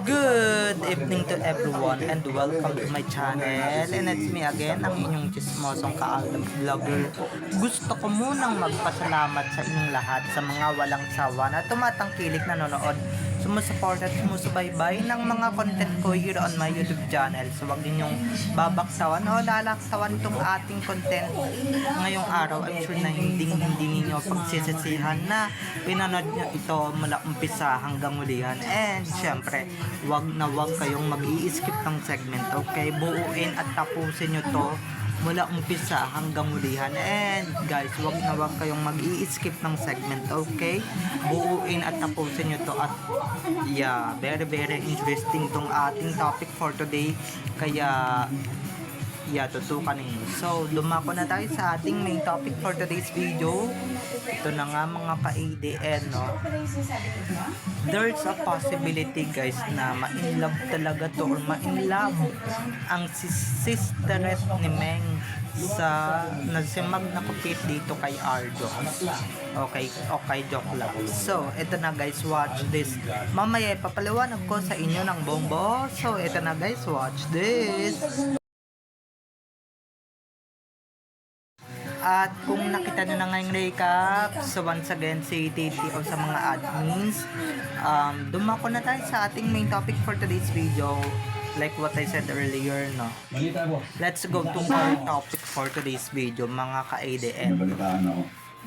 Good evening to everyone and welcome to my channel, and it's me again, ang inyong chismosong kaalam vlogger. Gusto ko munang magpasalamat sa inyong lahat sa mga walang sawa na tumatangkilik nanonood, sumusuport at sumusubaybay ng mga content ko here on my YouTube channel. So wag ninyong babaksawan o lalaksawan itong ating content ngayong araw. I'm sure na hindi ninyo pagsisisihan na pinanood nyo ito mula umpisa hanggang hulihan. And syempre, wag kayong mag-i-skip ng segment, okay? Buuin at tapusin nyo to mula umpisa hanggang hulihan. And guys, wag kayong mag-i-skip ng segment, okay? Buuin at tapusin nyo to. At yeah, very interesting tong ating topic for today. Kaya yeah, tutukan ninyo. So, dumako na tayo sa ating main topic for today's video. Ito na nga mga ka-ADN, no? There's a possibility, guys, na ma-inlove talaga to or ma-inlove ang sisterette ni Meng sa nasimag na kupit dito kay Arjo. Okay, joke lang. So, ito na guys, watch this. Mamaya papaliwanag ko sa inyo ng bombo. So, ito na guys, watch this. At kung nakita nyo na ngayong recap, so once again, si Titi o sa mga admins, dumako na tayo sa ating main topic for today's video. Like what I said earlier, no? Let's go to our topic for today's video, mga ka-ADN.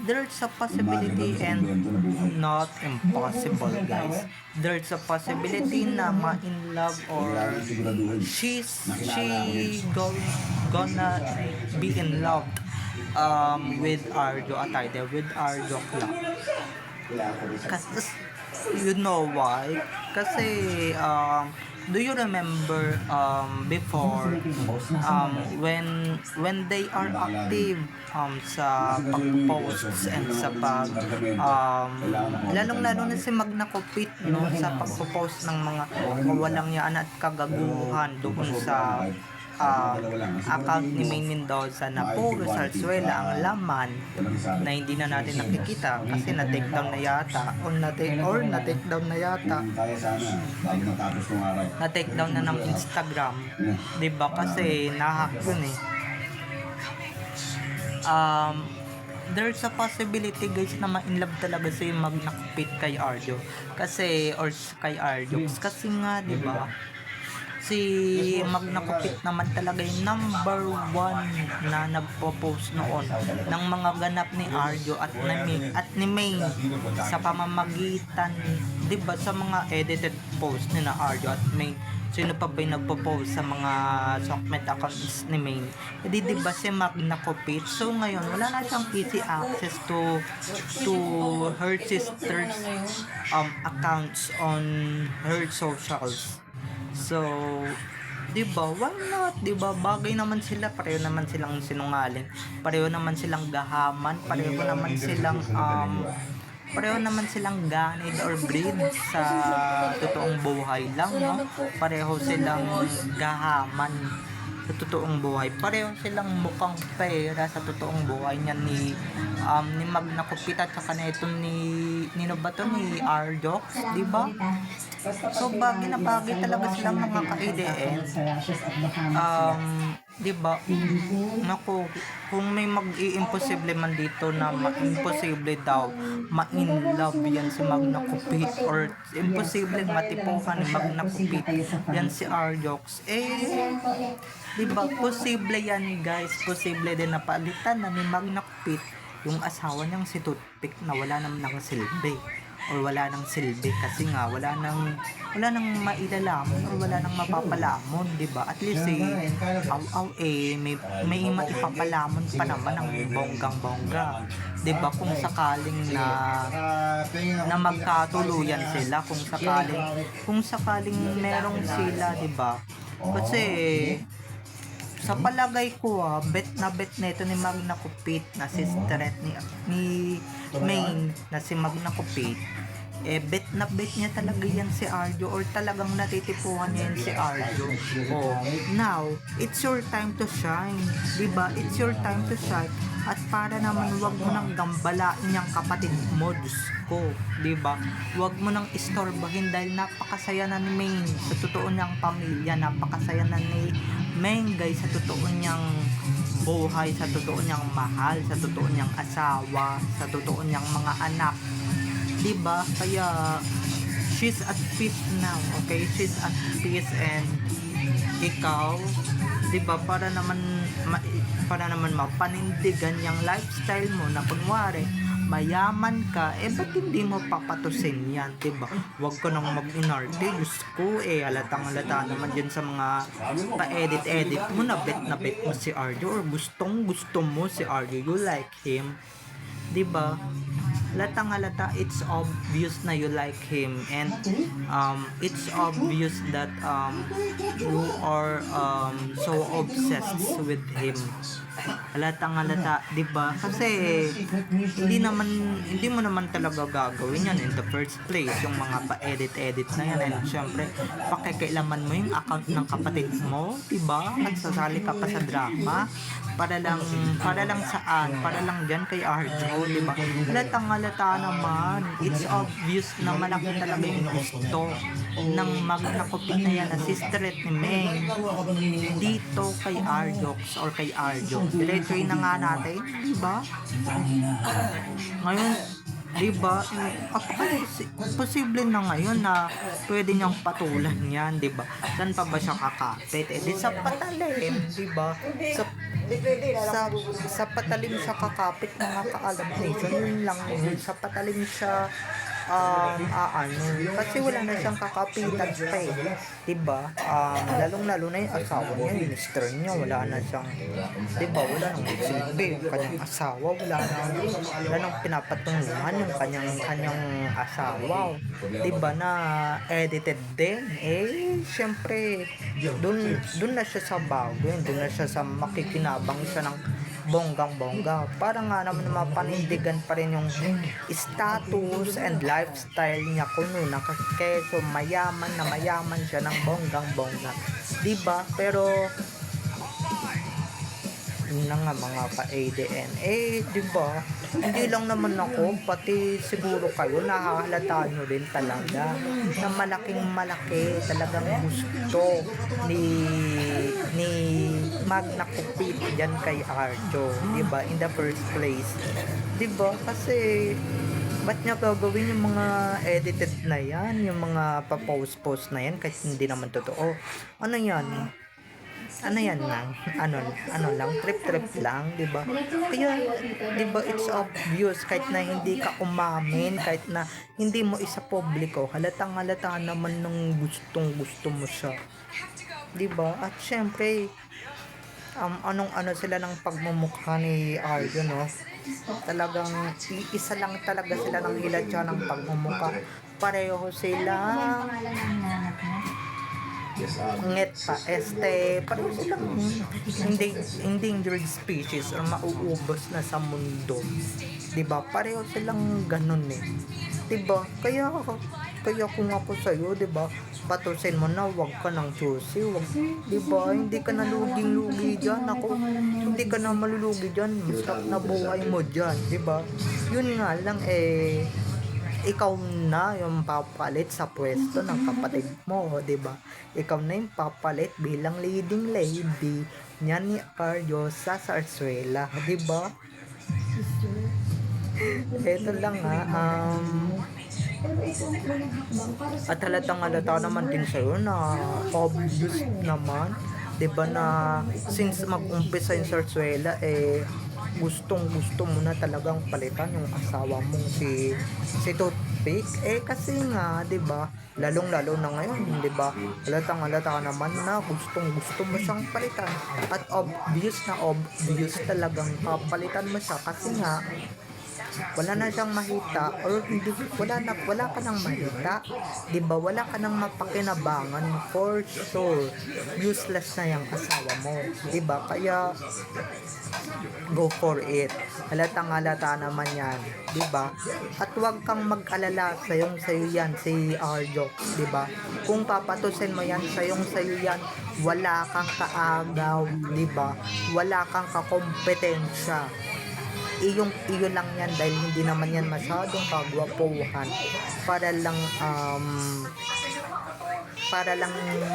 There's a possibility and not impossible, guys. There's a possibility na ma-in love or she gonna be in love with Arjo Atayde, with Arjo Club. Kasi, you know why? Kasi, do you remember before when they are active sa pag-posts and sa lalong-lalo na si Magna Kupit, no, sa pag-post ng mga walang yaan at kagaguhan doon sa account ni Maine Mendoza na puro salsuela ang laman na hindi na natin nakikita kasi na-take down na yata na-take down na yata na-take down na ng Instagram, diba, kasi nahack yun eh. There's a possibility, guys, na ma-inlove talaga si Magna Kupit kay Arjo kasi kay Arjo kasi nga, diba, si Magna Kupit naman talaga yung number 1 na nagpo-post noon ng mga ganap ni Arjo at ni Maine sa pamamagitan, diba, sa mga edited post ni na Arjo at Maine. Sino pa ba yung nagpo-post sa mga Sokmed accounts ni Maine? Hindi, diba, si Magna Kupit. So ngayon wala na siyang easy access to her sister's accounts on her socials. So, 'di ba? Why not? 'Di ba? Bagay naman sila, pareho naman silang sinungaling, pareho naman silang gahaman, pareho naman silang ganid or breed sa totoong buhay lang, no? Pareho silang gahaman sa totoong buhay. Pareho silang mukhang pera sa totoong buhay niya ni Magna Kupit at saka na ito ni Arjox, 'di ba? So bagay na bagay talaga silang mga ka-ADN. Diba? Naku, kung may mag-i-imposible man dito na imposible daw ma-in-love yan si Magna Kupit or imposible matipuhan ni Magna Kupit yan si Arjox, diba, posible yan, guys. Posible din na palitan na ni Magna Kupit yung asawa niyang si Toothpick na wala naman ng silbi or wala nang silbi kasi nga wala nang mailalamon or wala nang mapapalamon, diba? At least may maipapalamon pa naman ang bonggang-bongga, diba? Kung sakaling na magkatuluyan sila, kung sakaling merong sila, diba? Kasi sa palagay ko, bet na ito ni Magna Kupit na sisterette ni Maine na si Magna Kupit bet na bet niya talaga yan si Arjo or talagang natitipuhan niya yan si Arjo. Oh, now, it's your time to shine. Diba? It's your time to shine. At para naman wag mo nang gambalain yung kapatid mo, Diyos ko. Diba? Wag mo nang istorbahin dahil napakasaya na ni Maine sa totoo niyang pamilya. Napakasaya na ni Maine guys sa totoo niyang buhay, sa totoo niyang mahal, sa totoo niyang asawa, sa totoo niyang mga anak. Diba? Kaya she's at peace now, okay? She's at peace and ikaw, diba? Para naman mapanindigan yung lifestyle mo na kunwari mayaman ka, ba't hindi mo papatusin yan, diba? Huwag ka nang mag-inarte, Diyos ko, halatang-halata naman dyan sa mga pa-edit-edit mo, na bet mo si Arjo or gustong-gusto mo si Arjo, you like him, diba? Halatang-halata, it's obvious na you like him and it's obvious that you are so obsessed with him. Halatang-halata, 'di ba? Kasi hindi mo naman talaga gagawin yan in the first place, yung mga pa-edit na yan, and syempre pakikialaman mo yung account ng kapatid mo, 'di ba? At sasali ka pa sa drama para lang saan? Para lang diyan kay Arjo, 'di ba? Halatang-halata naman, it's obvious na malaki talaga yung gusto ng magna-copy na yan na sister ni Meng dito kay Arjox or kay Arjo. Diretsuin na nga natin, diba? Ngayon, diba, posible na ngayon na pwede niyang patulan yan, diba? Saan pa ba siya kakapit? Di sa patalim, diba? Sa patalim siya kakapit, mga kaalam nation, yun lang yun. Sa patalim siya kasi wala na siyang kakapitan pa diba? Lalong-lalo na yung asawa niya, yung mister niya, wala na siyang, diba? Wala nang silbi yung kanyang asawa, wala nang pinapatunguhan yung kanyang asawa, diba? Na edited din, syempre dun na siya sa bago, dun na siya sa makikinabang siya ng bonggang-bongga, para nga naman mapanindigan pa rin yung status and lifestyle niya kuno na keso mayaman siya ng bonggang-bongga, diba? Pero yun na nga mga ka-ADN, diba? Hindi lang naman ako, pati siguro kayo nahahalata nyo rin talaga na malaki talagang gusto ni Magna Kupit dyan kay Arjo, diba? In the first place, diba? Kasi ba't niya gagawin yung mga edited na yan, yung mga pa-post na yan kahit hindi naman totoo? Ano yan lang, ano lang, trip lang, diba? Kaya, diba, it's obvious, kahit na hindi ka umamin, kahit na hindi mo isa publiko, halatang-halata naman nung gustong-gusto mo siya, diba? At syempre, anong sila ng pagmumukha ni Arjo, no? Talagang, isa lang talaga sila ng hilatsa ng pagmumukha. Pareho silang nget pa, pareho silang endangered species or mauubos na sa mundo, diba? Pareho silang ganun diba? Kaya kung nga po sa'yo, diba, patusin mo na, wag ka ng choosy, diba? Hindi ka na luging-lugi dyan, hindi ka na malulugi dyan, stop na buhay mo dyan, diba? Yun nga lang, ikaw na yung papalit sa pwesto ng kapatid mo, diba? Ikaw na yung papalit bilang leading lady niya ni Arjo sa Zarzuela, diba? Ito lang at halatang-halata naman din sa'yo na obvious naman, diba, na since mag-umpisa yung Zarzuela, gustong-gusto mo na talagang palitan yung asawa mong si Toothpick, kasi nga, diba, lalong-lalo na ngayon, diba, halatang-halata naman na gustong-gusto mo siyang palitan at obvious talagang papalitan mo siya kasi nga wala na siyang mahita, or hindi, wala ka nang mahita, 'di ba? Wala ka nang mapakinabangan, for sure useless na yung asawa mo, 'di ba? Kaya go for it. Halatang-halata naman yan, 'di ba? At huwag kang mag-alala, sayo yan si Arjo, 'di ba? Kung papatusin mo yan, sayo yan, wala kang kaagaw, 'di ba? Wala kang kakompetensya. Iyo lang yan, dahil hindi naman yan masyadong kagwapuhan para lang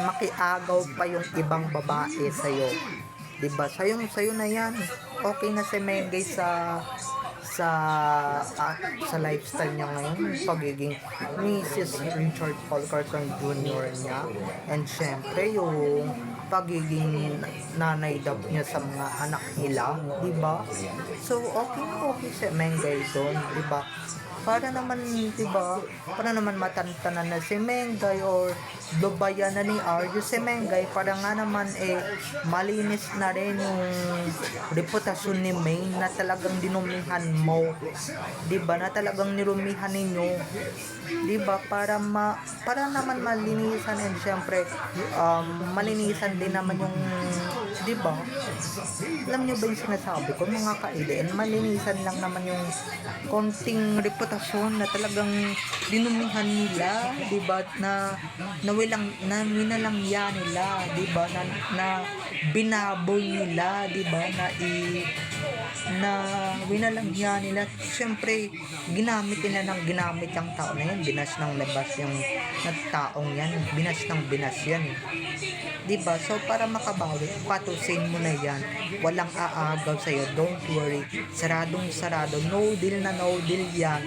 makiagaw pa yung ibang babae sa'yo, diba? Sa'yo na yan, okay na si Mengay sa lifestyle niya ngayon, yung pagiging Mrs. Richard Paul Carson Jr. niya, and syempre yung pagiging nanay daw niya sa mga anak nila, di ba? So okay si Mengay doon, di ba? Para naman, di ba? Para naman matantanan na si Mengay, or dubayan na ni Arjo si Mengay, para nga naman malinis na rin yung reputasyon ni May na talagang dinumihan mo, di ba? Na talagang nirumihan ninyo, di ba? Para naman malinisan, and syempre malinisan din naman yung, di ba? Alam nyo ba yung sinasabi ko, mga ka-LN? Malinisan lang naman yung konting reputasyon na talagang dinumihan nila, di ba? Na winalangya nila, di ba? Na binaboy nila, di ba? Na winalangya nila. Siyempre, ginamit nila ng ginamit yung tao na yan. Binas ng labas yung taong yan. Binas ng binas yan. Diba? So, para makabawi, patusin mo na yan. Walang aagaw sa'yo. Don't worry. Saradong sarado. No deal na no deal yan.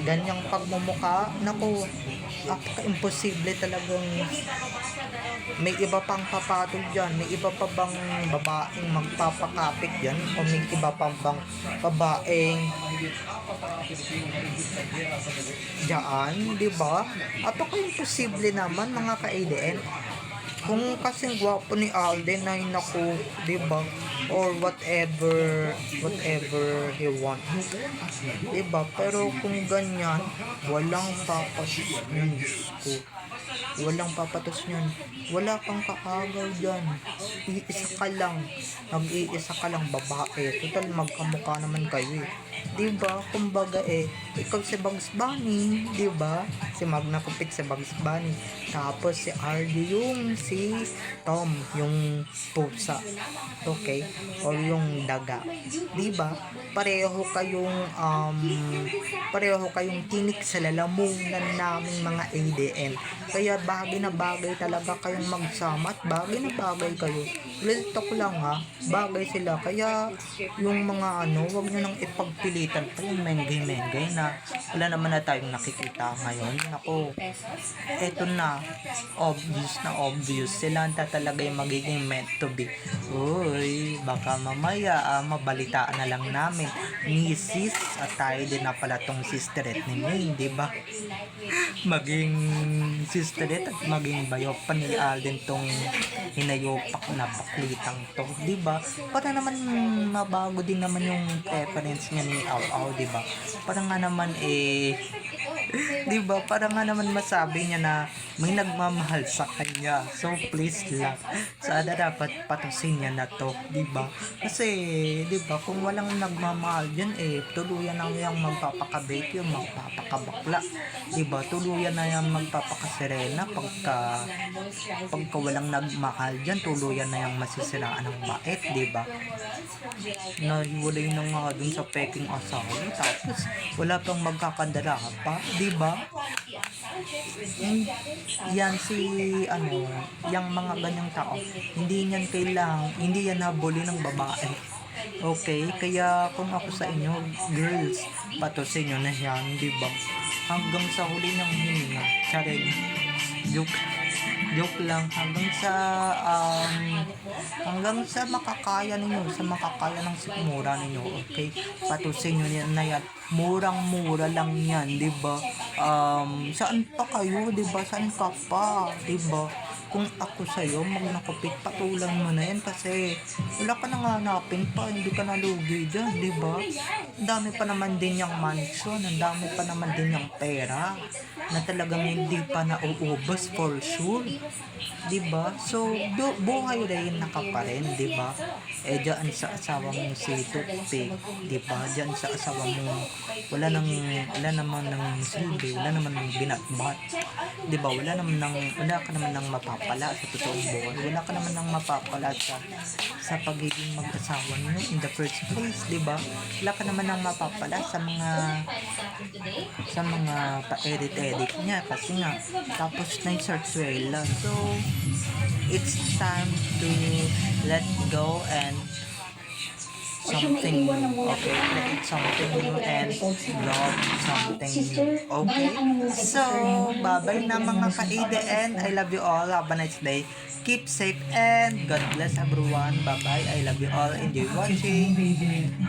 Ganyang pagmumuka, naku, imposible talagang may iba pang papatol dyan. May iba pa bang babaeng magpapakapit dyan? O may iba pang bang babaeng dyan? Diba? Apaka-imposible naman, mga ka-ADN. Kung kasing gwapo ni Alden, ay naku, diba? Or whatever he want, diba? Pero kung ganyan, walang papatos nyan, Diyos ko. Walang papatos nyan. Wala kang kaagaw dyan. Iisa ka lang. Nag-iisa ka lang, babae. Total, magkamukha naman kayo eh. Diba? Kumbaga ikaw si Bugs Bunny, diba? Si Magna Kupit si Bugs Bunny. Tapos si RD yung si Tom, yung pusa. Okay? Or yung daga. Diba? Pareho kayong tinik sa lalamunan naming mga ADN. Kaya bagay na bagay talaga kayong magsama, at bagay na bagay kayo. Real talk lang ha, bagay sila. Kaya yung mga wag nyo nang ipagpilitan pa yung Mengay na wala naman na tayong nakikita ngayon. Ako, eto na, obvious sila talaga yung magiging meant to be. Uy, baka mamaya mabalitaan na lang namin ni sis, at tayo din na pala tong sisterette ni May, diba? Maging sisterette at maging bayo pa ni Alden tong hinayopak na baklitang to, diba? Para naman mabago din naman yung preference niya ni Au, diba? Para nga naman diba? Para nga naman masabi niya na may nagmamahal sa kanya. So please lang, sana dapat patusin niya na to, diba? Kasi diba, kung walang nagmamahal dyan, tuluyan na yung magpapakabait, yung magpapakabakla, diba? Tuluyan na yung magpapakaserena pagka walang nagmahal dyan. Tuluyan na yung masisiraan ng bait, diba? Nahiwalay na nga dun sa peking asawa, tapos wala pang magkakandara pa, diba? Yan yung mga ganyang tao, hindi yan nabuli ng babae. Okay, kaya kung ako sa inyo, girls, patusin nyo na yan, diba? Hanggang sa huli ng hininga. Charing. Joke. Joke lang. Hanggang sa makakaya ninyo, sa makakaya ng sikmura ninyo, okay? Patusin nyo yan na yan. Murang-mura lang yan, di ba? Saan pa kayo, di ba? Saan ka pa, di ba? Kung ako sa'yo, magnakupit, patulan mo na yan kasi wala ka nang hanapin pa, hindi ka nalugi dyan, di ba? Ang dami pa naman din yung mansion, ang dami pa naman din yung pera na talagang hindi pa nauubos for sure, di ba? So, buhay rin naka pa rin, di ba? Diyan sa asawa mo si Toothpick, di ba? Diyan sa asawa mo, wala naman nang silbi, wala naman nang binatbat, di ba? Wala ka naman nang mapapala sa totoong buhay. Wala ka naman nang mapapala sa pagiging mag-asawa niyo in the first place, di ba? Wala ka naman nang mapapala sa mga pa-edit niya kasi nga tapos na yung sarsuela. So, it's time to let go and something new, okay? Create something new and love something new, okay? So, bye-bye na mga ka-ADN. I love you all. Have a nice day. Keep safe and God bless everyone. Bye-bye. I love you all. Enjoy watching.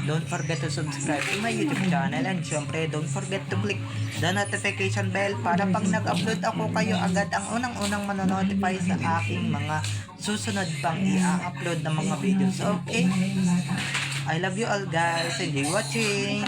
Don't forget to subscribe to my YouTube channel and syempre, don't forget to click the notification bell para pag nag-upload ako, kayo agad ang unang-unang manonotify sa aking mga susunod pang i-upload na mga videos. Okay? I love you all guys. Enjoy watching.